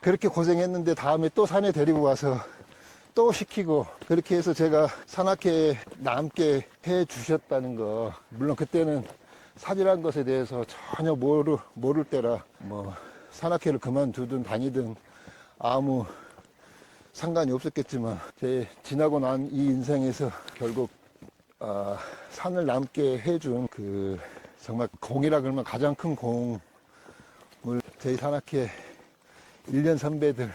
그렇게 고생했는데 다음에 또 산에 데리고 가서 또 시키고, 그렇게 해서 제가 산악회에 남게 해 주셨다는 거, 물론 그때는 산이란 것에 대해서 전혀 모를 때라 뭐 산악회를 그만두든 다니든 아무 상관이 없었겠지만, 제 지나고 난 이 인생에서 결국 산을 남게 해준 그 정말 공이라 그러면 가장 큰 공을 저희 산악회 1년 선배들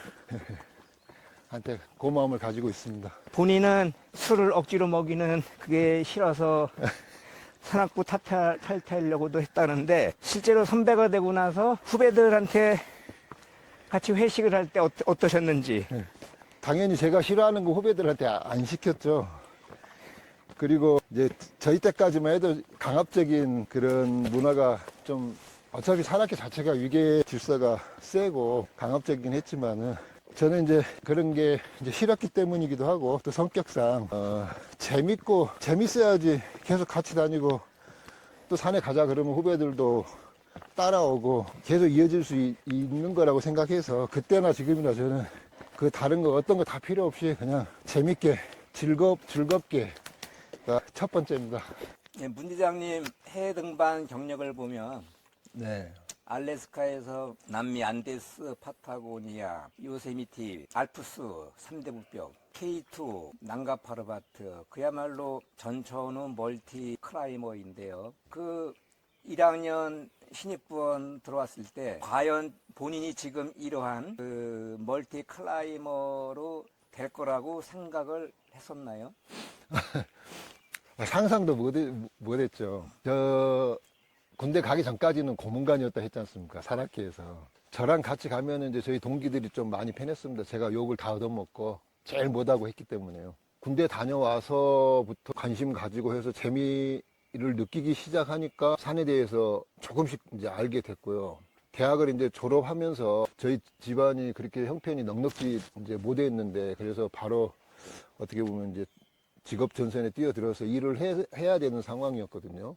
한테 고마움을 가지고 있습니다. 본인은 술을 억지로 먹이는 그게 싫어서 산악부 탈퇴하려고도 했다는데, 실제로 선배가 되고 나서 후배들한테 같이 회식을 할 때 어떠셨는지. 당연히 제가 싫어하는 거 후배들한테 안 시켰죠. 그리고 이제 저희 때까지만 해도 강압적인 그런 문화가 좀, 어차피 산악회 자체가 위계 질서가 세고 강압적이긴 했지만은, 저는 이제 그런 게 이제 싫었기 때문이기도 하고, 또 성격상 재밌어야지 계속 같이 다니고, 또 산에 가자 그러면 후배들도 따라오고 계속 이어질 수 있는 거라고 생각해서, 그때나 지금이나 저는 그 다른 거 어떤 거 다 필요 없이 그냥 재밌게 즐겁게 첫 번째입니다. 예, 문 대장님 해외 등반 경력을 보면 네. 알래스카에서 남미 안데스, 파타고니아, 요세미티, 알프스 3대 북벽, K2, 난가 파르바트, 그야말로 전천후 멀티 클라이머인데요. 그 1학년 신입부원 들어왔을 때 과연 본인이 지금 이러한 그 멀티 클라이머로 될 거라고 생각을 했었나요? 상상도 못했죠. 저 군대 가기 전까지는 고문관이었다 했지 않습니까? 산악회에서. 저랑 같이 가면은 이제 저희 동기들이 좀 많이 편했습니다. 제가 욕을 다 얻어먹고 제일 못하고 했기 때문에요. 군대 다녀와서부터 관심 가지고 해서 재미를 느끼기 시작하니까 산에 대해서 조금씩 이제 알게 됐고요. 대학을 이제 졸업하면서 저희 집안이 그렇게 형편이 넉넉지 이제 못했는데, 그래서 바로 어떻게 보면 이제 직업 전선에 뛰어들어서 일을 해야 되는 상황이었거든요.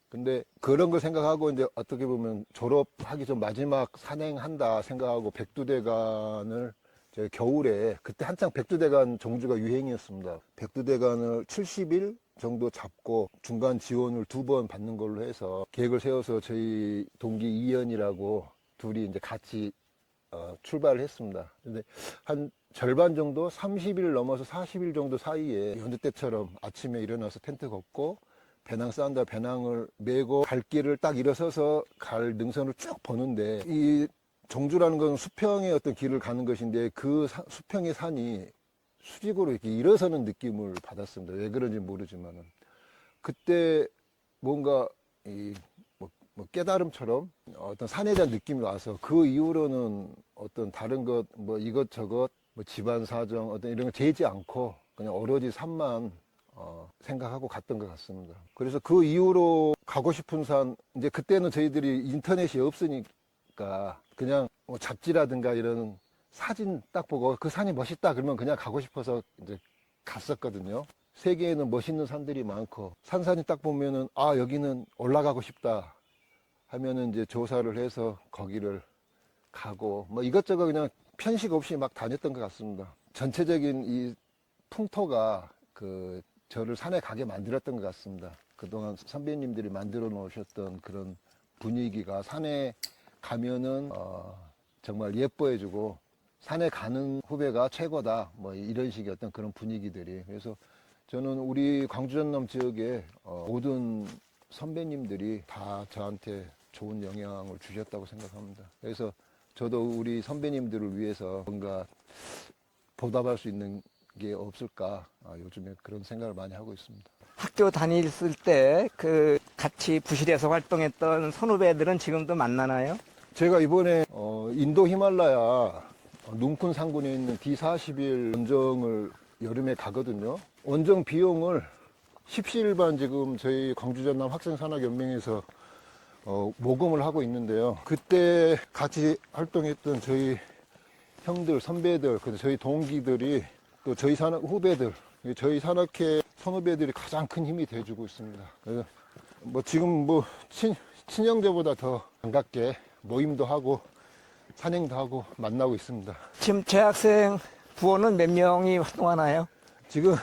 근데 그런 걸 생각하고 이제 어떻게 보면 졸업하기 전 마지막 산행한다 생각하고 백두대간을 저 겨울에, 그때 한창 백두대간 종주가 유행이었습니다. 백두대간을 70일 정도 잡고 중간 지원을 2번 받는 걸로 해서 계획을 세워서 저희 동기 이현이라고 둘이 이제 같이 출발을 했습니다. 근데 한 절반 정도, 30일 넘어서 40일 정도 사이에 연두 때처럼 아침에 일어나서 텐트 걷고 배낭 쌓은다 배낭을 메고 갈 길을 딱 일어서서 갈 능선을 쭉 보는데, 이 종주라는 건 수평의 어떤 길을 가는 것인데, 그 수평의 산이 수직으로 이렇게 일어서는 느낌을 받았습니다. 왜 그런지 모르지만은 그때 뭔가 뭐 깨달음처럼 어떤 산에 대한 느낌이 와서, 그 이후로는 어떤 다른 것 뭐 이것저것 뭐 집안 사정 어떤 이런 거 재지 않고 그냥 오로지 산만 생각하고 갔던 것 같습니다. 그래서 그 이후로 가고 싶은 산, 이제 그때는 저희들이 인터넷이 없으니까 그냥 뭐 잡지라든가 이런 사진 딱 보고 그 산이 멋있다 그러면 그냥 가고 싶어서 이제 갔었거든요. 세계에는 멋있는 산들이 많고, 산이 딱 보면은 여기는 올라가고 싶다 하면은 이제 조사를 해서 거기를 가고, 뭐 이것저것 그냥 편식 없이 막 다녔던 것 같습니다. 전체적인 이 풍토가 저를 산에 가게 만들었던 것 같습니다. 그동안 선배님들이 만들어 놓으셨던 그런 분위기가 산에 가면은 정말 예뻐해주고, 산에 가는 후배가 최고다 뭐 이런 식의 어떤 그런 분위기들이. 그래서 저는 우리 광주 전남 지역의 모든 선배님들이 다 저한테 좋은 영향을 주셨다고 생각합니다. 그래서 저도 우리 선배님들을 위해서 뭔가 보답할 수 있는 게 없을까, 요즘에 그런 생각을 많이 하고 있습니다. 학교 다녔을 때 그 같이 부실에서 활동했던 선후배들은 지금도 만나나요? 제가 이번에 인도 히말라야 눈쿤 상군에 있는 D41 원정을 여름에 가거든요. 원정 비용을 십시일반 지금 저희 광주 전남 학생산악연맹에서 모금을 하고 있는데요. 그때 같이 활동했던 저희 형들, 선배들, 저희 동기들이, 또 저희 산악 후배들, 저희 산악회 선후배들이 가장 큰 힘이 돼주고 있습니다. 그래서 뭐 지금 뭐 친형제보다 더 반갑게 모임도 하고 산행도 하고 만나고 있습니다. 지금 재학생 부원은 몇 명이 활동하나요? 지금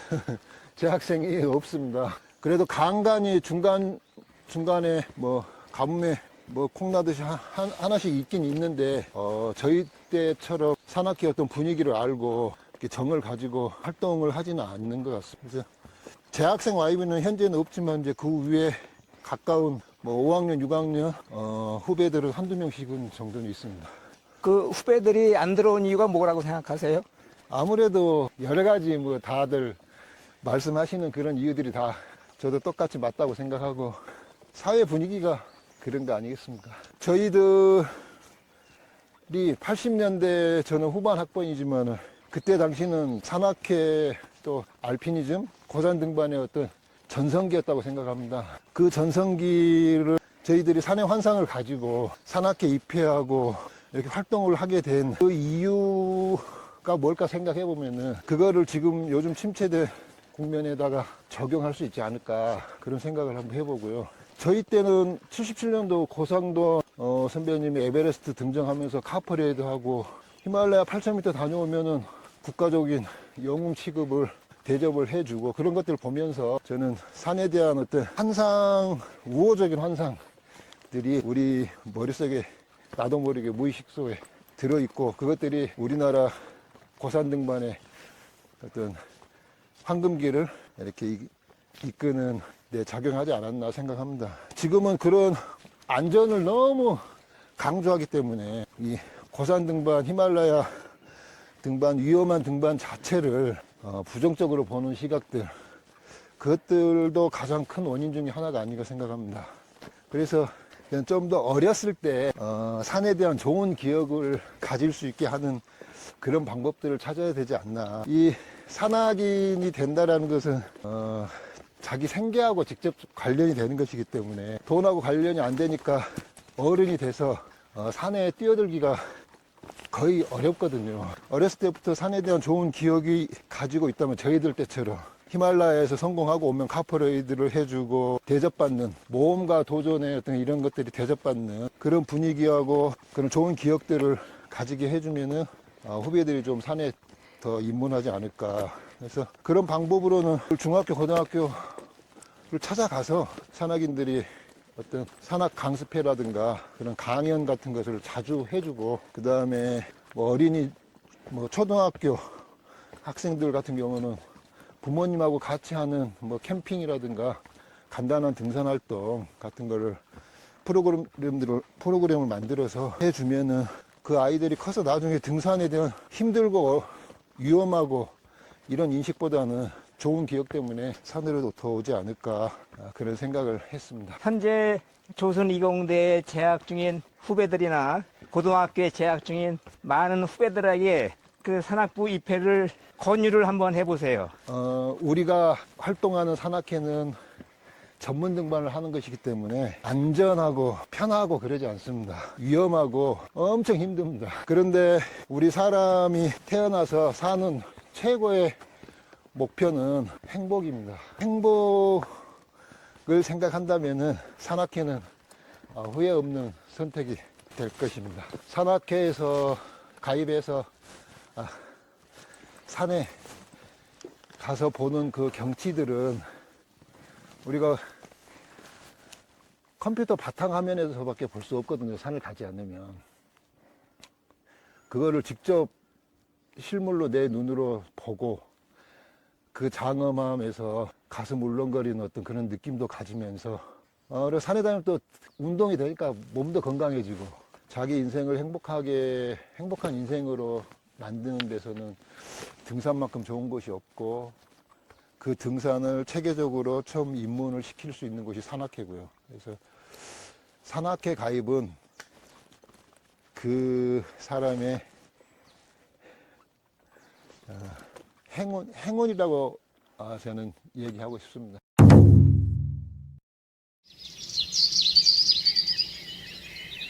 재학생이 없습니다. 그래도 간간히 중간에 뭐 가뭄에 뭐 콩나듯이 하나씩 있긴 있는데 저희 때처럼 산악회 어떤 분위기를 알고 이렇게 정을 가지고 활동을 하지는 않는 것 같습니다. 그래서 재학생 YB는 현재는 없지만 이제 그 위에 가까운 뭐 5학년, 6학년 후배들은 한두 명씩은 정도는 있습니다. 그 후배들이 안 들어온 이유가 뭐라고 생각하세요? 아무래도 여러 가지 뭐 다들 말씀하시는 그런 이유들이 다 저도 똑같이 맞다고 생각하고 사회 분위기가 그런 거 아니겠습니까? 저희들이 80년대 저는 후반 학번이지만 그때 당시는 산악회 또 알피니즘, 고산 등반의 어떤 전성기였다고 생각합니다. 그 전성기를 저희들이 산의 환상을 가지고 산악회 입회하고 이렇게 활동을 하게 된 그 이유가 뭘까 생각해 보면은 그거를 지금 요즘 침체된 국면에다가 적용할 수 있지 않을까 그런 생각을 한번 해보고요. 저희 때는 77년도 고상도 선배님이 에베레스트 등정하면서 카퍼레이드 하고 히말라야 8,000m 다녀오면은 국가적인 영웅 취급을 대접을 해주고 그런 것들을 보면서 저는 산에 대한 어떤 우호적인 환상들이 우리 머릿속에 나도 모르게 무의식소에 들어있고 그것들이 우리나라 고산 등반의 어떤 황금기를 이렇게 이끄는 데 작용하지 않았나 생각합니다. 지금은 그런 안전을 너무 강조하기 때문에 이 고산 등반, 히말라야 등반, 위험한 등반 자체를 부정적으로 보는 시각들, 그것들도 가장 큰 원인 중에 하나가 아닌가 생각합니다. 그래서 좀 더 어렸을 때 산에 대한 좋은 기억을 가질 수 있게 하는 그런 방법들을 찾아야 되지 않나. 이 산악인이 된다라는 것은 자기 생계하고 직접 관련이 되는 것이기 때문에 돈하고 관련이 안 되니까 어른이 돼서 산에 뛰어들기가 거의 어렵거든요. 어렸을 때부터 산에 대한 좋은 기억이 가지고 있다면 저희들 때처럼 히말라야에서 성공하고 오면 카퍼레이드를 해주고 대접받는 모험과 도전의 어떤 이런 것들이 대접받는 그런 분위기하고 그런 좋은 기억들을 가지게 해주면은 후배들이 좀 산에 더 입문하지 않을까. 그래서 그런 방법으로는 중학교, 고등학교를 찾아가서 산악인들이 어떤 산악 강습회라든가 그런 강연 같은 것을 자주 해주고 그 다음에 뭐 어린이, 뭐 초등학교 학생들 같은 경우는 부모님하고 같이 하는 뭐 캠핑이라든가 간단한 등산 활동 같은 거를 프로그램을 만들어서 해주면은 그 아이들이 커서 나중에 등산에 대한 힘들고 위험하고 이런 인식보다는 좋은 기억 때문에 산으로 더 오지 않을까 그런 생각을 했습니다. 현재 조선이공대에 재학 중인 후배들이나 고등학교에 재학 중인 많은 후배들에게 그 산악부 입회를 권유를 한번 해보세요. 우리가 활동하는 산악회는 전문 등반을 하는 것이기 때문에 안전하고 편하고 그러지 않습니다. 위험하고 엄청 힘듭니다. 그런데 우리 사람이 태어나서 사는 최고의 목표는 행복입니다. 행복을 생각한다면 산악회는 후회 없는 선택이 될 것입니다. 산악회에서 가입해서 산에 가서 보는 그 경치들은 우리가 컴퓨터 바탕화면에서밖에 볼 수 없거든요. 산을 가지 않으면. 그거를 직접 실물로 내 눈으로 보고 그 장엄함에서 가슴 울렁거리는 어떤 그런 느낌도 가지면서 그리고 산에 다니면 또 운동이 되니까 몸도 건강해지고 자기 인생을 행복한 인생으로 만드는 데서는 등산만큼 좋은 곳이 없고 그 등산을 체계적으로 처음 입문을 시킬 수 있는 곳이 산악회고요. 그래서 산악회 가입은 그 사람의 행운이라고 저는 얘기하고 싶습니다.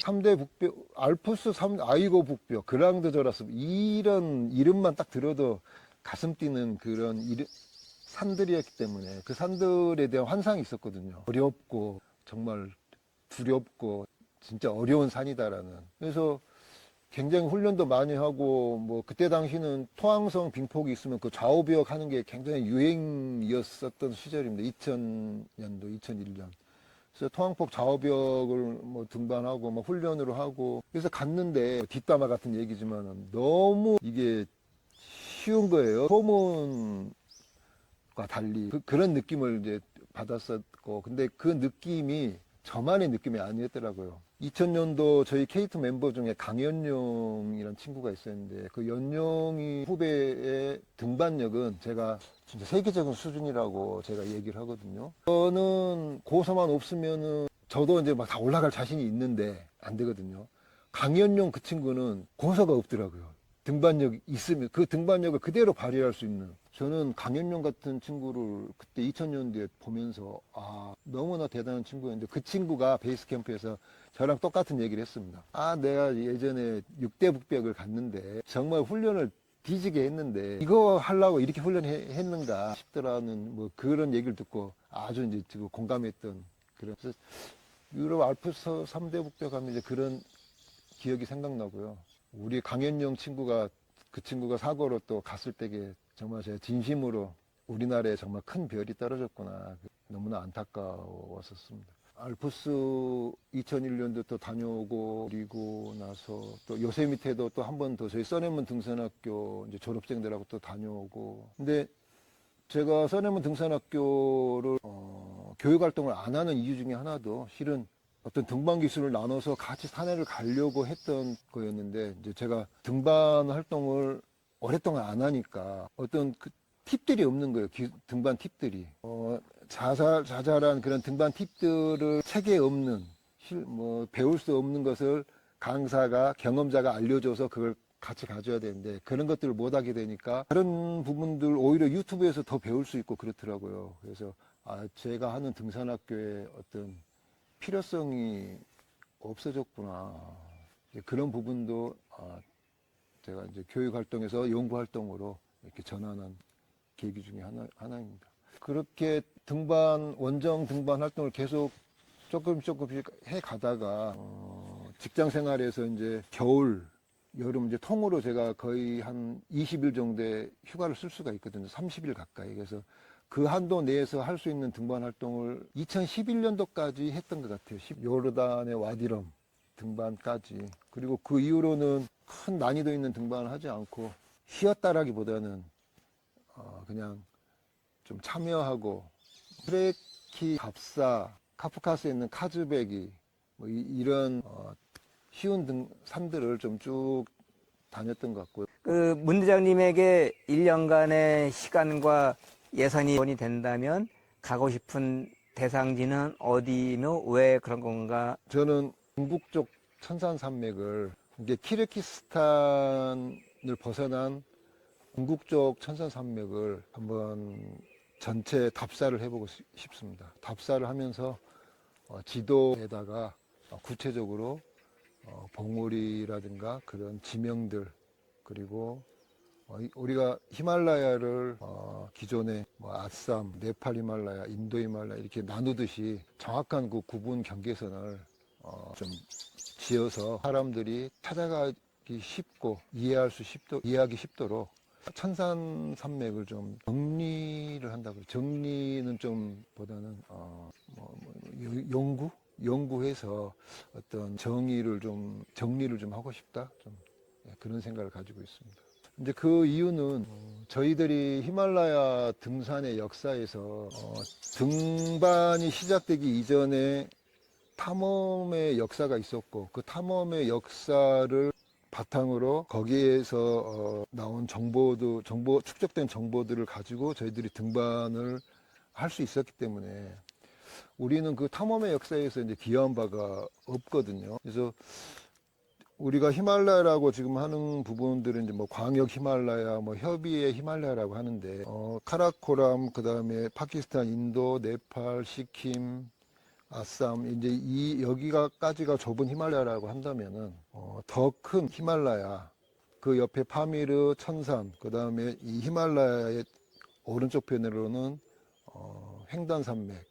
삼대 북벽, 알프스 아이고 북벽, 그랑드 저라스 이런 이름만 딱 들어도 가슴 뛰는 그런 산들이었기 때문에 그 산들에 대한 환상이 있었거든요. 어렵고 정말 두렵고 진짜 어려운 산이다라는. 그래서 굉장히 훈련도 많이 하고 뭐 그때 당시는 토항성 빙폭이 있으면 그 좌우벽 하는 게 굉장히 유행이었었던 시절입니다. 2000년도, 2001년. 그래서 토항폭 좌우벽을 뭐 등반하고 뭐 훈련으로 하고 그래서 갔는데 뒷담화 같은 얘기지만 너무 이게 쉬운 거예요. 소문과 달리 그런 느낌을 이제 받았었고 근데 그 느낌이 저만의 느낌이 아니었더라고요. 2000년도 저희 K2 멤버 중에 강연용이라는 친구가 있었는데 그 연용이 후배의 등반력은 제가 진짜 세계적인 수준이라고 제가 얘기를 하거든요. 저는 고서만 없으면은 저도 이제 막 다 올라갈 자신이 있는데 안 되거든요. 강연용 그 친구는 고서가 없더라고요. 등반력 있으면 그 등반력을 그대로 발휘할 수 있는 저는 강연용 같은 친구를 그때 2000년도에 보면서 아 너무나 대단한 친구였는데 그 친구가 베이스 캠프에서 저랑 똑같은 얘기를 했습니다. 아 내가 예전에 6대 북벽을 갔는데 정말 훈련을 뒤지게 했는데 이거 하려고 이렇게 훈련했는가 싶더라는 뭐 그런 얘기를 듣고 아주 이제 지금 공감했던 그래서 유럽 알프스 3대 북벽 하면 이제 그런 기억이 생각나고요. 우리 강현용 친구가 그 친구가 사고로 또 갔을 때게 정말 제가 진심으로 우리나라에 정말 큰 별이 떨어졌구나. 너무나 안타까웠었습니다. 알프스 2001년도 또 다녀오고 그리고 나서 또 요세미테도 또 한 번 더 저희 써네문 등산학교 이제 졸업생들하고 또 다녀오고 근데 제가 써네문 등산학교를 교육활동을 안 하는 이유 중에 하나도 실은 어떤 등반 기술을 나눠서 같이 산에를 가려고 했던 거였는데 이제 제가 등반 활동을 오랫동안 안 하니까 어떤 그 팁들이 없는 거예요. 등반 팁들이. 자잘한 그런 등반 팁들을 책에 없는 뭐 배울 수 없는 것을 강사가 경험자가 알려줘서 그걸 같이 가져야 되는데 그런 것들을 못 하게 되니까 그런 부분들 오히려 유튜브에서 더 배울 수 있고 그렇더라고요. 그래서 제가 하는 등산학교의 어떤 필요성이 없어졌구나. 그런 부분도 제가 이제 교육 활동에서 연구 활동으로 이렇게 전환한 계기 중에 하나입니다. 그렇게 원정 등반 활동을 계속 조금씩 해 가다가 직장 생활에서 이제 겨울, 여름 이제 통으로 제가 거의 한 20일 정도의 휴가를 쓸 수가 있거든요. 30일 가까이. 그래서 그 한도 내에서 할 수 있는 등반 활동을 2011년도까지 했던 것 같아요. 요르단의 와디럼 등반까지. 그리고 그 이후로는 큰 난이도 있는 등반을 하지 않고 쉬었다라기보다는 그냥 좀 참여하고 트레키, 갑사, 카프카스에 있는 카즈베기 뭐 이런 쉬운 산들을 좀 쭉 다녔던 것 같고요. 그 문 대장님에게 1년간의 시간과 예산이 된다면 가고 싶은 대상지는 어디며 왜 그런 건가? 저는 중국 쪽 천산산맥을 이게 키르기스탄을 벗어난 중국 쪽 천산산맥을 한번 전체 답사를 해보고 싶습니다. 답사를 하면서 지도에다가 구체적으로 봉우리라든가 그런 지명들 그리고 우리가 히말라야를 기존에 뭐 아쌈, 네팔 히말라야, 인도 히말라야 이렇게 나누듯이 정확한 그 구분 경계선을 좀 지어서 사람들이 찾아가기 쉽고 이해하기 쉽도록 천산산맥을 좀 정리를 한다고 정리는 좀 보다는 연구해서 어떤 정리를 좀 하고 싶다 좀 그런 생각을 가지고 있습니다. 이제 그 이유는 저희들이 히말라야 등산의 역사에서 등반이 시작되기 이전에 탐험의 역사가 있었고 그 탐험의 역사를 바탕으로 거기에서 나온 축적된 정보들을 가지고 저희들이 등반을 할 수 있었기 때문에 우리는 그 탐험의 역사에서 이제 기여한 바가 없거든요. 그래서 우리가 히말라야라고 지금 하는 부분들은 이제 뭐 광역 히말라야, 뭐 협의의 히말라야라고 하는데, 카라코람, 그 다음에 파키스탄, 인도, 네팔, 시킴, 아쌈, 이제 여기가까지가 좁은 히말라야라고 한다면은, 더 큰 히말라야, 그 옆에 파미르, 천산, 그 다음에 이 히말라야의 오른쪽 편으로는, 횡단산맥,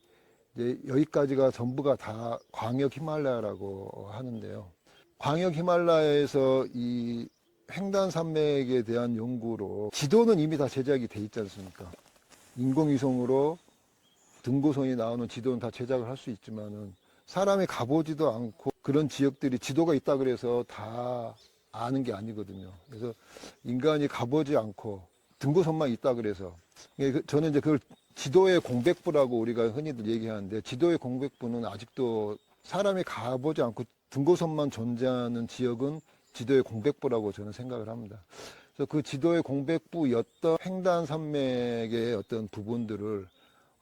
이제 여기까지가 전부가 다 광역 히말라야라고 하는데요. 광역 히말라야에서 이 횡단 산맥에 대한 연구로 지도는 이미 다 제작이 돼 있지 않습니까? 인공위성으로 등고선이 나오는 지도는 다 제작을 할 수 있지만은 사람이 가보지도 않고 그런 지역들이 지도가 있다 그래서 다 아는 게 아니거든요. 그래서 인간이 가보지 않고 등고선만 있다 그래서 저는 이제 그걸 지도의 공백부라고 우리가 흔히들 얘기하는데 지도의 공백부는 아직도 사람이 가보지 않고 등고선만 존재하는 지역은 지도의 공백부라고 저는 생각을 합니다. 그래서 그 지도의 공백부였던 횡단 산맥의 어떤 부분들을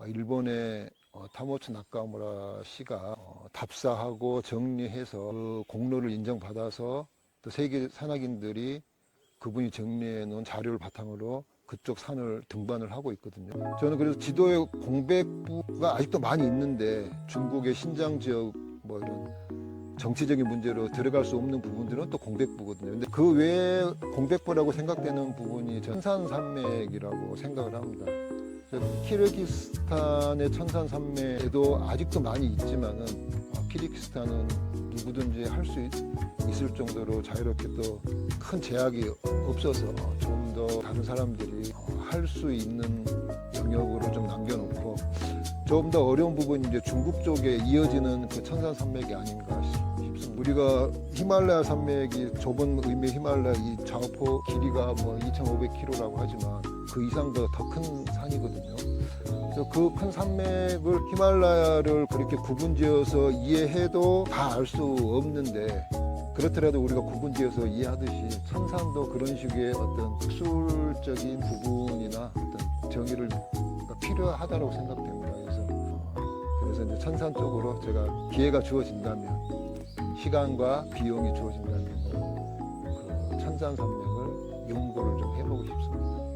일본의 타모츠 나카무라 씨가 답사하고 정리해서 그 공로를 인정받아서 또 세계 산악인들이 그분이 정리해 놓은 자료를 바탕으로 그쪽 산을 등반을 하고 있거든요. 저는 그래서 지도의 공백부가 아직도 많이 있는데 중국의 신장 지역 뭐 이런 정치적인 문제로 들어갈 수 없는 부분들은 또 공백부거든요. 근데 그 외에 공백부라고 생각되는 부분이 천산산맥이라고 생각을 합니다. 키르기스탄의 천산산맥에도 아직도 많이 있지만은 키르기스탄은 누구든지 할 수 있을 정도로 자유롭게 또 큰 제약이 없어서 좀 더 다른 사람들이 할 수 있는 영역으로 좀 남겨놓고 좀 더 어려운 부분이 이제 중국 쪽에 이어지는 그 천산산맥이 아닌가 싶습니다. 우리가 히말라야 산맥이 좁은 의미의 히말라야 이 좌우포 길이가 뭐 2,500km라고 하지만 그 이상도 더 큰 산이거든요. 그 큰 산맥을 히말라야를 그렇게 구분지어서 이해해도 다 알 수 없는데 그렇더라도 우리가 구분지어서 이해하듯이 천산도 그런 식의 어떤 학술적인 부분이나 어떤 정의를 필요하다고 생각됩니다. 그래서 이제 천산 쪽으로 제가 기회가 주어진다면 시간과 비용이 주어진다면 그 천산 산맥을 연구를 좀 해보고 싶습니다.